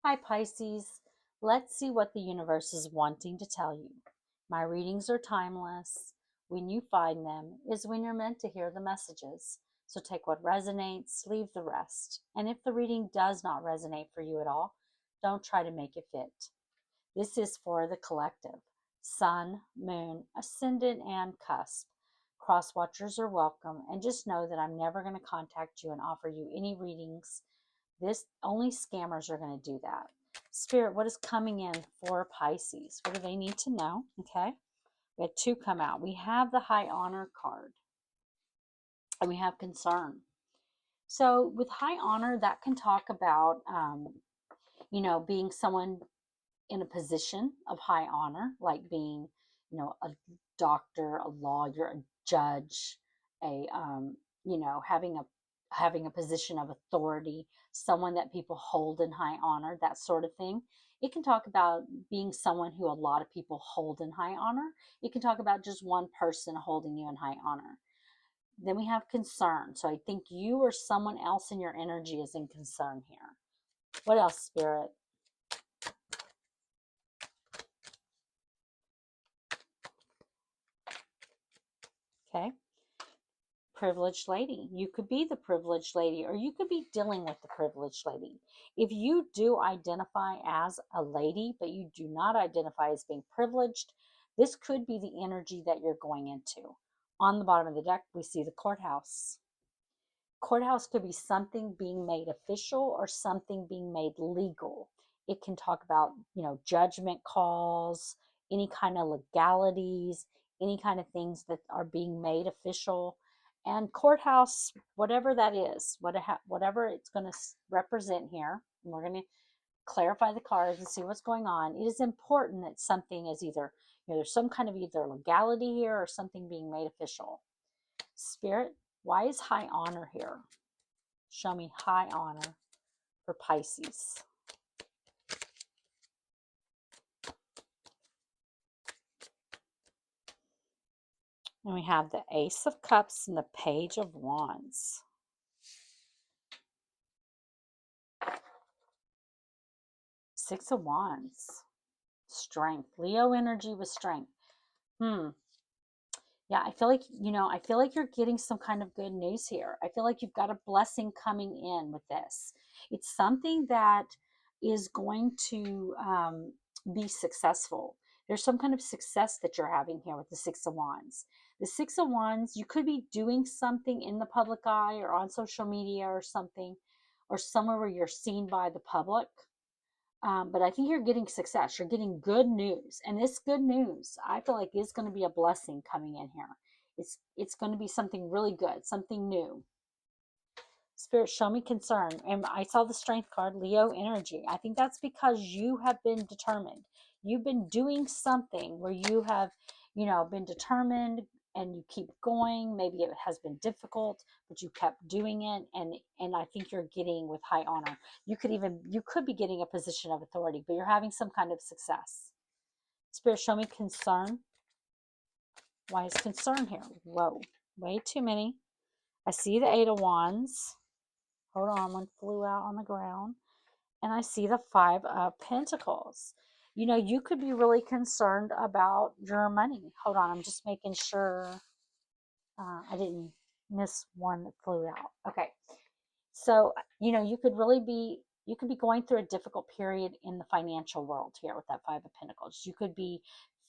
Hi, Pisces. Let's see what the universe is wanting to tell you. My readings are timeless. When you find them is when you're meant to hear the messages. So take what resonates, leave the rest. And if the reading does not resonate for you at all, don't try to make it fit. This is for the collective. Sun, moon, ascendant, and cusp. Cross watchers are welcome, and just know that I'm never going to contact you and offer you any readings. This only scammers are going to do that. Spirit, what is coming in for Pisces? What do they need to know? Okay. We had two come out. We have the high honor card and we have concern. So with high honor, that can talk about, being someone in a position of high honor, like being, a doctor, a lawyer, a judge, a, having a position of authority, someone that people hold in high honor, that sort of thing. It can talk about being someone who a lot of people hold in high honor. It can talk about just one person holding you in high honor. Then we have concern. So I think you or someone else in your energy is in concern here. What else, Spirit? Okay. Privileged lady. You could be the privileged lady, or you could be dealing with the privileged lady. If you do identify as a lady, but you do not identify as being privileged, this could be the energy that you're going into. On the bottom of the deck, we see the courthouse. Courthouse could be something being made official or something being made legal. It can talk about, judgment calls, any kind of legalities, any kind of things that are being made official. And courthouse, whatever that is, whatever it's going to represent here, and we're going to clarify the cards and see what's going on. It is important that something is either, there's some kind of either legality here or something being made official. Spirit, why is high honor here? Show me high honor for Pisces. And we have the Ace of Cups and the Page of Wands. Six of Wands. Strength. Leo energy with strength. Yeah, I feel like you're getting some kind of good news here. I feel like you've got a blessing coming in with this. It's something that is going to be successful. There's some kind of success that you're having here with the Six of Wands. The Six of Wands, you could be doing something in the public eye or on social media or something, or somewhere where you're seen by the public. But I think you're getting success. You're getting good news. And this good news, I feel like, is going to be a blessing coming in here. It's going to be something really good, something new. Spirit, show me concern. And I saw the strength card, Leo energy. I think that's because you have been determined. You've been doing something where you have, been determined and you keep going. Maybe it has been difficult, but you kept doing it. And I think you're getting with high honor. You could be getting a position of authority, but you're having some kind of success. Spirit, show me concern. Why is concern here? Whoa, way too many. I see the Eight of Wands. Hold on, one flew out on the ground. And I see the Five of Pentacles. You could be really concerned about your money. Hold on, I'm just making sure I didn't miss one that flew out. Okay. So, you could be going through a difficult period in the financial world here with that Five of Pentacles. You could be,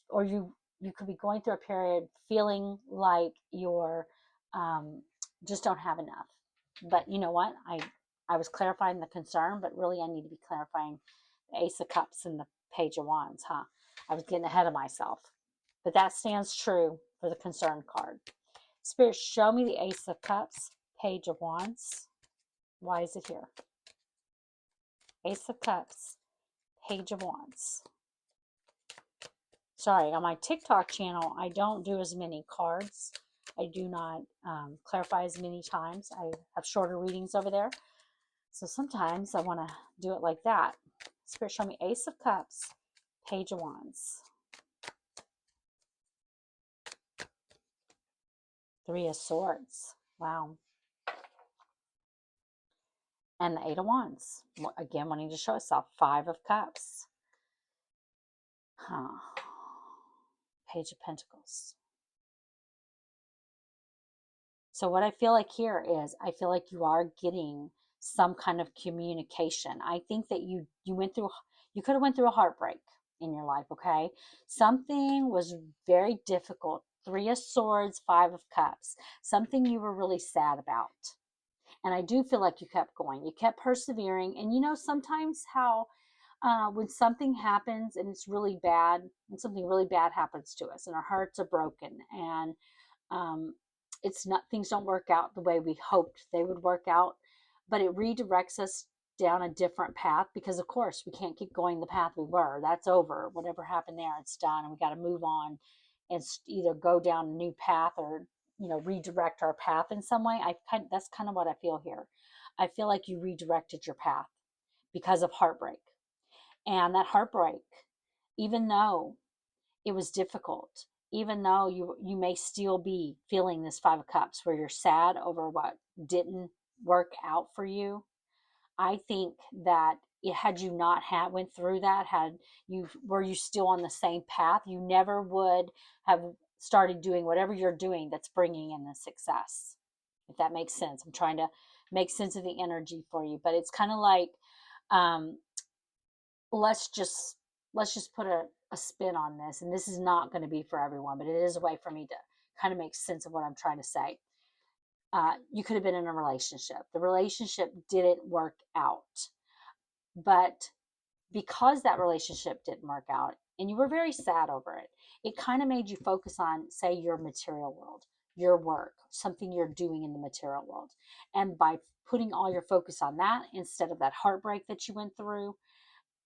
or you could be going through a period feeling like you're just don't have enough. But you know what? I was clarifying the concern, but really I need to be clarifying the Ace of Cups and the Page of Wands, huh? I was getting ahead of myself. But that stands true for the concern card. Spirit, show me the Ace of Cups, Page of Wands. Why is it here? Ace of Cups, Page of Wands. Sorry, on my TikTok channel, I don't do as many cards. I do not clarify as many times. I have shorter readings over there. So sometimes I want to do it like that. Spirit, show me Ace of Cups, Page of Wands. Three of Swords. Wow. And the Eight of Wands, again, wanting to show itself. Five of Cups. Huh. Page of Pentacles. So what I feel like here is, I feel like you are getting some kind of communication. I think that you could have went through a heartbreak in your life, okay? Something was very difficult. Three of Swords, Five of Cups. Something you were really sad about. And I do feel like you kept going. You kept persevering. And you know, sometimes how when something happens and it's really bad, and something really bad happens to us and our hearts are broken, and um, it's not, things don't work out the way we hoped they would work out, but it redirects us down a different path, because of course we can't keep going the path we were. That's over. Whatever happened there, it's done, and we got to move on and either go down a new path, or redirect our path in some way. That's kind of what I feel here. I feel like you redirected your path because of heartbreak. And that heartbreak, even though it was difficult, even though you may still be feeling this Five of Cups where you're sad over what didn't work out for you, I think that had you not went through that, were you still on the same path, you never would have started doing whatever you're doing that's bringing in the success. If that makes sense. I'm trying to make sense of the energy for you, but it's kind of like, um, let's just put a spin on this, and this is not going to be for everyone, but it is a way for me to kind of make sense of what I'm trying to say. You could have been in a relationship. The relationship didn't work out, but because that relationship didn't work out and you were very sad over it, it kind of made you focus on, say, your material world, your work, something you're doing in the material world. And by putting all your focus on that instead of that heartbreak that you went through,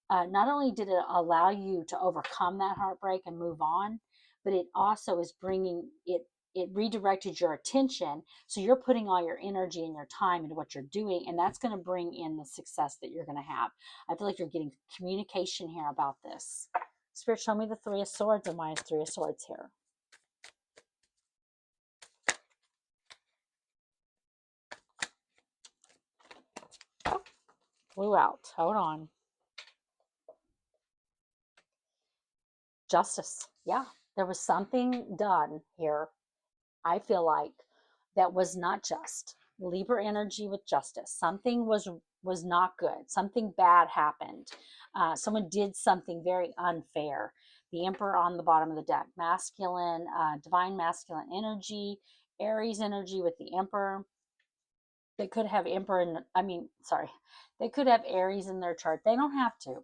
not only did it allow you to overcome that heartbreak and move on, but it also is bringing it, it redirected your attention. So you're putting all your energy and your time into what you're doing, and that's going to bring in the success that you're going to have. I feel like you're getting communication here about this. Spirit, show me the Three of Swords, and why is Three of Swords here? Flew out. Hold on. Justice. Yeah, there was something done here, I feel like, that was not just. Libra energy with justice. Something was not good. Something bad happened. Someone did something very unfair. The Emperor on the bottom of the deck. Masculine, divine masculine energy, Aries energy with the Emperor. They could have they could have Aries in their chart. They don't have to.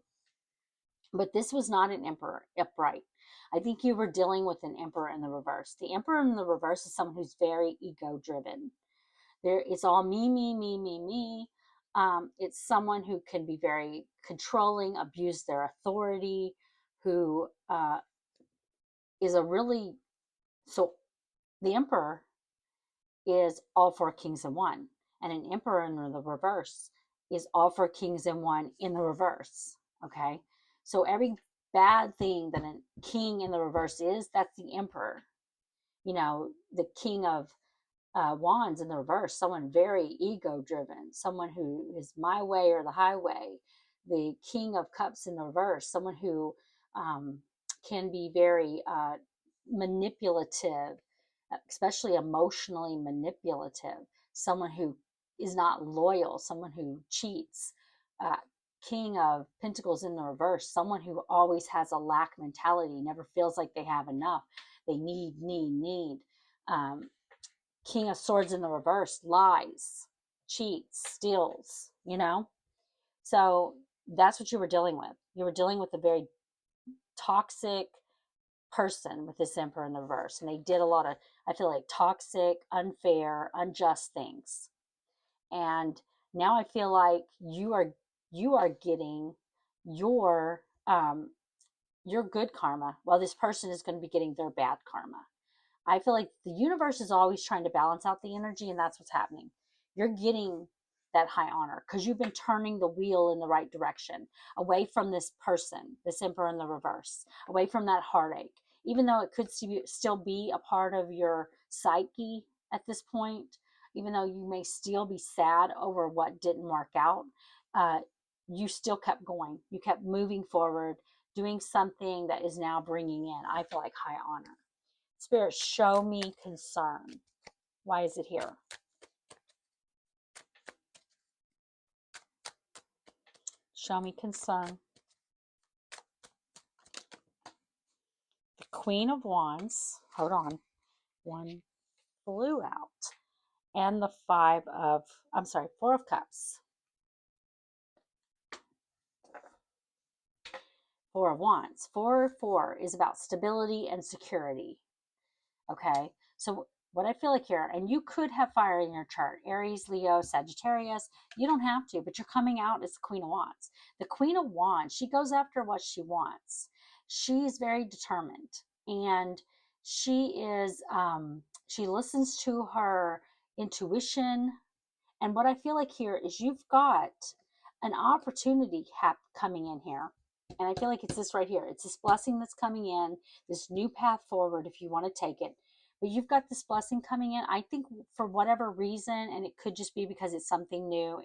But this was not an Emperor upright. I think you were dealing with an Emperor in the reverse. The Emperor in the reverse is someone who's very ego driven. It's all me, me, me, me, me. It's someone who can be very controlling, abuse their authority, who is a really, so the Emperor is all four kings in one, and an Emperor in the reverse is all four kings in one in the reverse. Okay, so every bad thing that a king in the reverse is, that's the Emperor. The King of wands in the reverse, someone very ego driven, someone who is my way or the highway. The King of Cups in the reverse, someone who can be very manipulative, especially emotionally manipulative, someone who is not loyal, someone who cheats. uh, King of Pentacles in the reverse, someone who always has a lack mentality, never feels like they have enough. They need. King of Swords in the reverse, lies, cheats, steals. So that's what you were dealing with. You were dealing with a very toxic person with this Emperor in the reverse. And they did a lot of, I feel like, toxic, unfair, unjust things. And now I feel like you are getting your good karma, while this person is going to be getting their bad karma. I feel like the universe is always trying to balance out the energy, and that's what's happening. You're getting that high honor because you've been turning the wheel in the right direction, away from this person, this Emperor in the reverse, away from that heartache. Even though it could still be a part of your psyche at this point, even though you may still be sad over what didn't work out, uh, you still kept going. You kept moving forward, doing something that is now bringing in, I feel like, high honor. Spirit, show me concern. Why is it here? Show me concern. The Queen of Wands. Hold on. One flew out. And the Four of Cups. Four of Wands. 4 is about stability and security. Okay. So what I feel like here, and you could have fire in your chart, Aries, Leo, Sagittarius. You don't have to, but you're coming out as the Queen of Wands. The Queen of Wands, she goes after what she wants. She's very determined, and she listens to her intuition. And what I feel like here is you've got an opportunity coming in here. And I feel like it's this right here. It's this blessing that's coming in, this new path forward if you want to take it. But you've got this blessing coming in. I think for whatever reason, and it could just be because it's something new,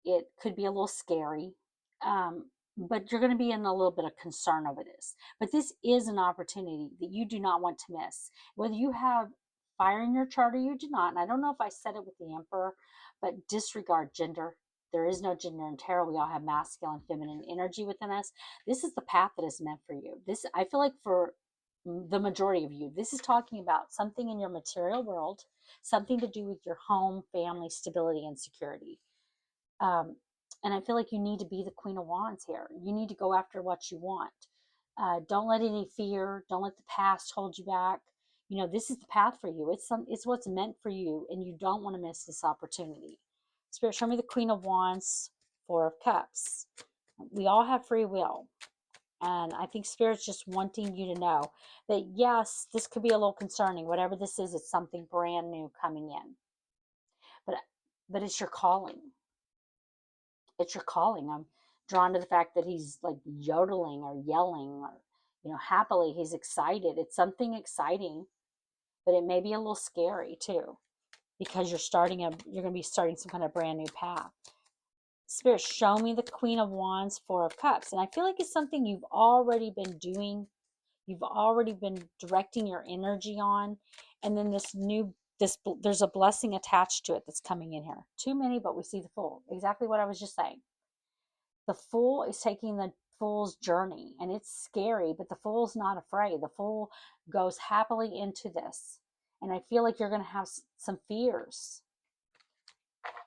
it could be a little scary. But you're going to be in a little bit of concern over this. But this is an opportunity that you do not want to miss. Whether you have fire in your chart or you do not, and I don't know if I said it with the Emperor, but disregard gender. There is no gender in tarot. We all have masculine and feminine energy within us. This is the path that is meant for you. This, I feel like, for the majority of you, this is talking about something in your material world, something to do with your home, family, stability, and security. And I feel like you need to be the Queen of Wands here. You need to go after what you want. Don't let any fear, don't let the past hold you back. You know, this is the path for you. It's what's meant for you, and you don't want to miss this opportunity. Spirit, show me the Queen of Wands, Four of Cups. We all have free will. And I think Spirit's just wanting you to know that, yes, this could be a little concerning. Whatever this is, it's something brand new coming in. But it's your calling. It's your calling. I'm drawn to the fact that he's like yodeling or yelling or, happily. He's excited. It's something exciting, but it may be a little scary too, because you're going to be starting some kind of brand new path. Spirit, show me the Queen of Wands, Four of Cups. And I feel like it's something you've already been doing. You've already been directing your energy on. And then there's a blessing attached to it that's coming in here. Too many, but we see the Fool. Exactly what I was just saying. The Fool is taking the Fool's journey, and it's scary, but the Fool's not afraid. The Fool goes happily into this. And I feel like you're going to have some fears.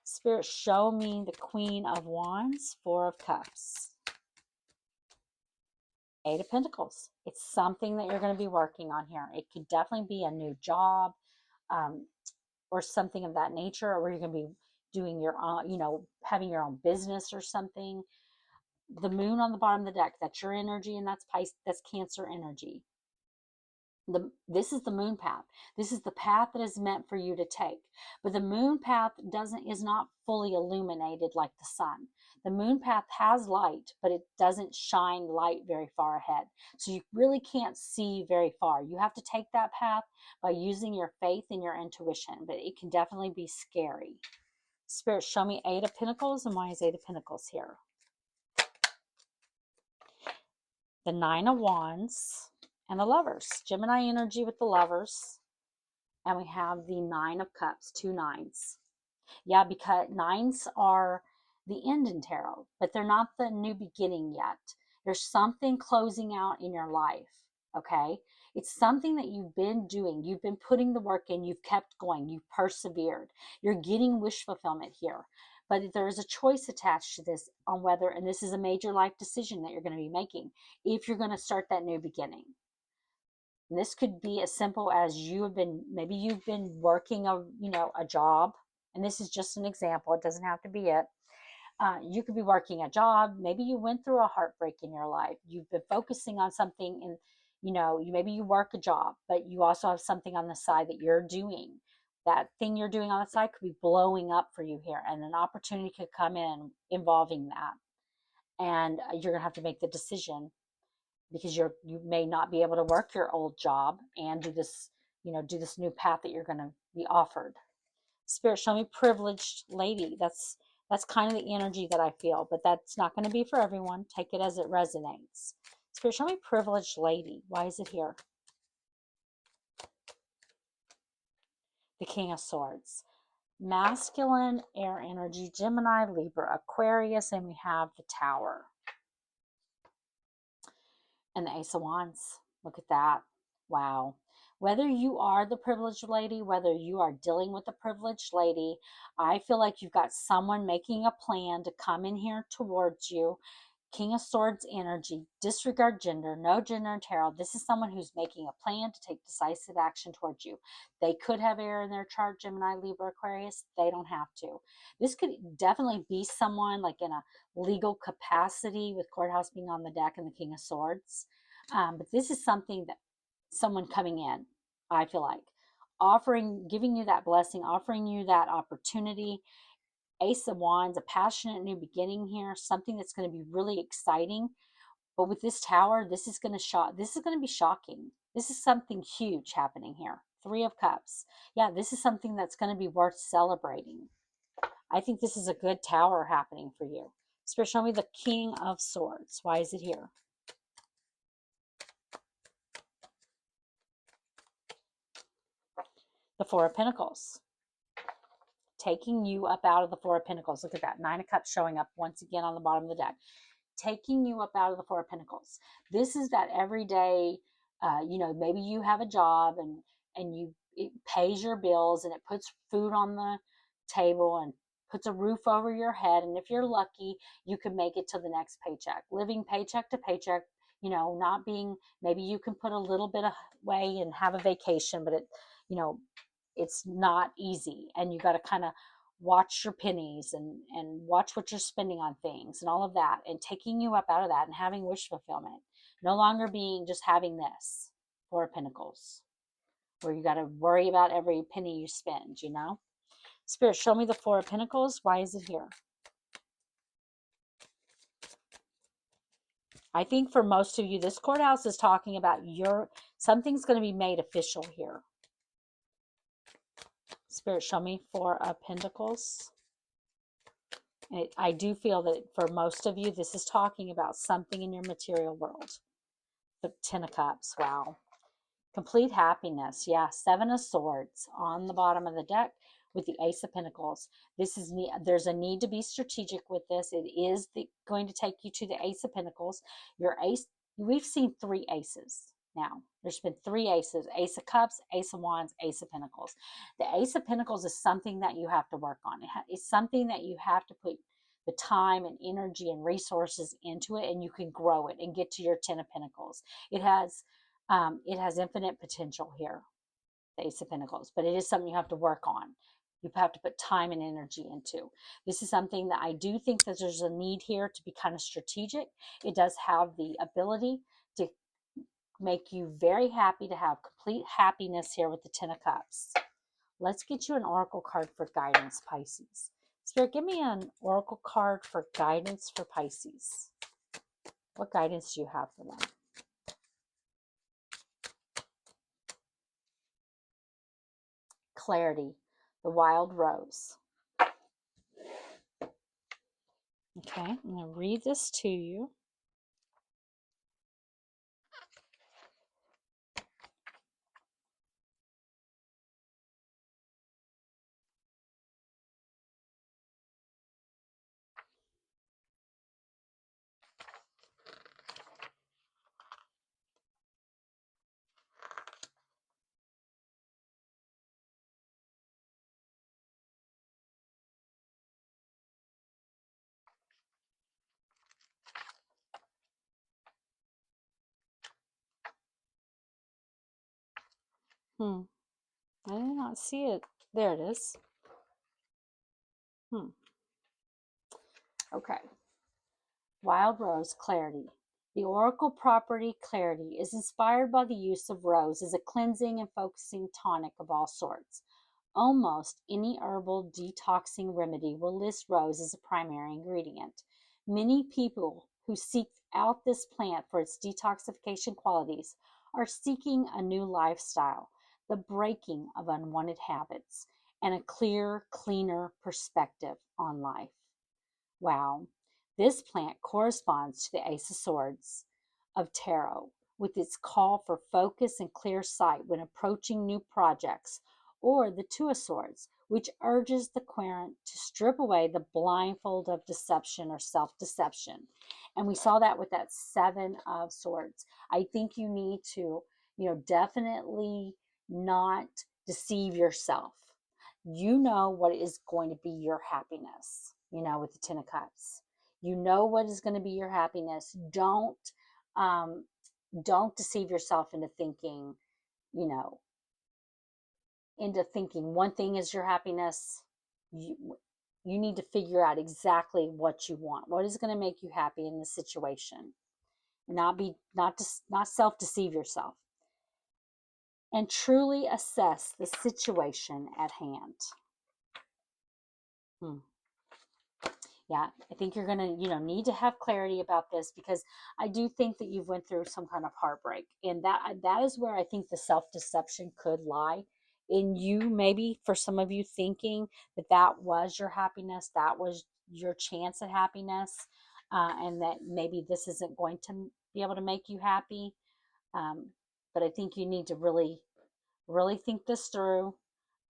Spirit, show me the Queen of Wands, Four of Cups. Eight of Pentacles. It's something that you're going to be working on here. It could definitely be a new job, or something of that nature, or you're going to be doing your own, having your own business or something. The Moon on the bottom of the deck, that's your energy, and that's Cancer energy. This is the moon path. This is the path that is meant for you to take. But the moon path is not fully illuminated like the sun. The moon path has light, but it doesn't shine light very far ahead. So you really can't see very far. You have to take that path by using your faith and your intuition, but it can definitely be scary. Spirit, show me Eight of Pentacles, and why is Eight of Pentacles here? The Nine of Wands and the Lovers. Gemini energy with the Lovers. And we have the Nine of Cups, 2 nines. Yeah, because nines are the end in tarot, but they're not the new beginning yet. There's something closing out in your life, okay? It's something that you've been doing. You've been putting the work in. You've kept going. You've persevered. You're getting wish fulfillment here. But there is a choice attached to this on whether, and this is a major life decision that you're going to be making, if you're going to start that new beginning. And this could be as simple as maybe you've been working a job, and this is just an example. It doesn't have to be it. You could be working a job. Maybe you went through a heartbreak in your life. You've been focusing on something, and maybe you work a job, but you also have something on the side that you're doing. That thing you're doing on the side could be blowing up for you here, and an opportunity could come in involving that. And you're going to have to make the decision, because you may not be able to work your old job and do this new path that you're going to be offered. Spirit, show me privileged lady. That's kind of the energy that I feel, but that's not going to be for everyone. Take it as it resonates. Spirit, show me privileged lady. Why is it here? The King of Swords. Masculine, air energy, Gemini, Libra, Aquarius, and we have the Tower. And the Ace of Wands. Look at that. Wow. Whether you are the privileged lady, whether you are dealing with a privileged lady, I feel like you've got someone making a plan to come in here towards you. King of Swords energy, disregard gender, no gender in tarot. This is someone who's making a plan to take decisive action towards you. They could have air in their chart, Gemini, Libra, Aquarius. They don't have to. This could definitely be someone like in a legal capacity with courthouse being on the deck and the King of Swords. But this is something that someone coming in, I feel like, offering, giving you that blessing, offering you that opportunity. Ace of Wands, a passionate new beginning here, something that's going to be really exciting. But with this Tower, this is going to shock. This is going to be shocking. This is something huge happening here. Three of Cups. Yeah, this is something that's going to be worth celebrating. I think this is a good Tower happening for you. Spirit, show me the King of Swords. Why is it here? The Four of Pentacles. Taking you up out of the Four of Pentacles. Look at that. Nine of Cups showing up once again on the bottom of the deck. Taking you up out of the Four of Pentacles. This is that everyday, maybe you have a job and it pays your bills and it puts food on the table and puts a roof over your head. And if you're lucky, you can make it to the next paycheck. Living paycheck to paycheck, not being, maybe you can put a little bit away and have a vacation, but it's not easy. And you got to kind of watch your pennies and watch what you're spending on things and all of that, and taking you up out of that and having wish fulfillment. No longer being just having this Four of Pentacles where you got to worry about every penny you spend, Spirit, show me the Four of Pentacles. Why is it here? I think for most of you, this courthouse is talking about something's going to be made official here. Spirit, show me Four of Pentacles. I do feel that for most of you, this is talking about something in your material world. The Ten of Cups, wow. Complete happiness, yeah. Seven of Swords on the bottom of the deck with the Ace of Pentacles. There's a need to be strategic with this. It is going to take you to the Ace of Pentacles. Your ace, we've seen three aces now. There's been three aces: Ace of Cups, Ace of Wands, Ace of Pentacles. The Ace of Pentacles is something that you have to work on. It's something that you have to put the time and energy and resources into it, and you can grow it and get to your Ten of Pentacles. It has infinite potential here, the Ace of Pentacles, but it is something you have to work on. You have to put time and energy into. This is something that I do think that there's a need here to be kind of strategic. It does have the ability to make you very happy, to have complete happiness here with the Ten of Cups. Let's get you an oracle card for guidance, Pisces. Spirit, give me an oracle card for guidance for Pisces. What guidance do you have for them? Clarity, the Wild Rose. Okay, I'm going to read this to you. I did not see it. There it is. Okay. Wild Rose, Clarity. The oracle property Clarity is inspired by the use of rose as a cleansing and focusing tonic of all sorts. Almost any herbal detoxing remedy will list rose as a primary ingredient. Many people who seek out this plant for its detoxification qualities are seeking a new lifestyle, the breaking of unwanted habits, and a clear, cleaner perspective on life. Wow. This plant corresponds to the Ace of Swords of Tarot, with its call for focus and clear sight when approaching new projects, or the Two of Swords, which urges the querent to strip away the blindfold of deception or self-deception. And we saw that with that Seven of Swords. I think you need to, definitely not deceive yourself. You know what is going to be your happiness, with the Ten of Cups. You know what is going to be your happiness. Um, don't deceive yourself you know, into thinking one thing is your happiness. You need to figure out exactly what you want. What is going to make you happy in this situation? Not self-deceive yourself. And truly assess the situation at hand. Yeah, I think you're gonna, need to have clarity about this, because I do think that you've went through some kind of heartbreak, and that is where I think the self-deception could lie in you. Maybe for some of you thinking that that was your happiness, that was your chance at happiness, and that maybe this isn't going to be able to make you happy. But I think you need to really, really think this through,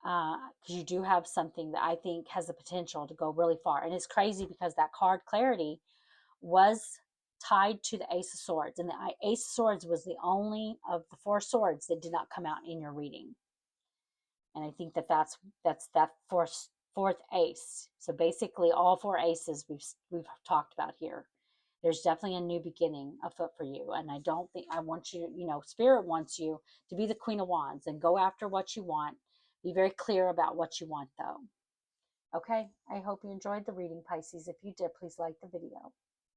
because you do have something that I think has the potential to go really far. And it's crazy because that card clarity was tied to the Ace of Swords, and the Ace of Swords was the only of the four swords that did not come out in your reading. And I think that's that fourth ace. So basically, all four aces we've talked about here. There's definitely a new beginning afoot for you, and I don't think I want you. Spirit wants you to be the Queen of Wands and go after what you want. Be very clear about what you want, though. Okay, I hope you enjoyed the reading, Pisces. If you did, please like the video.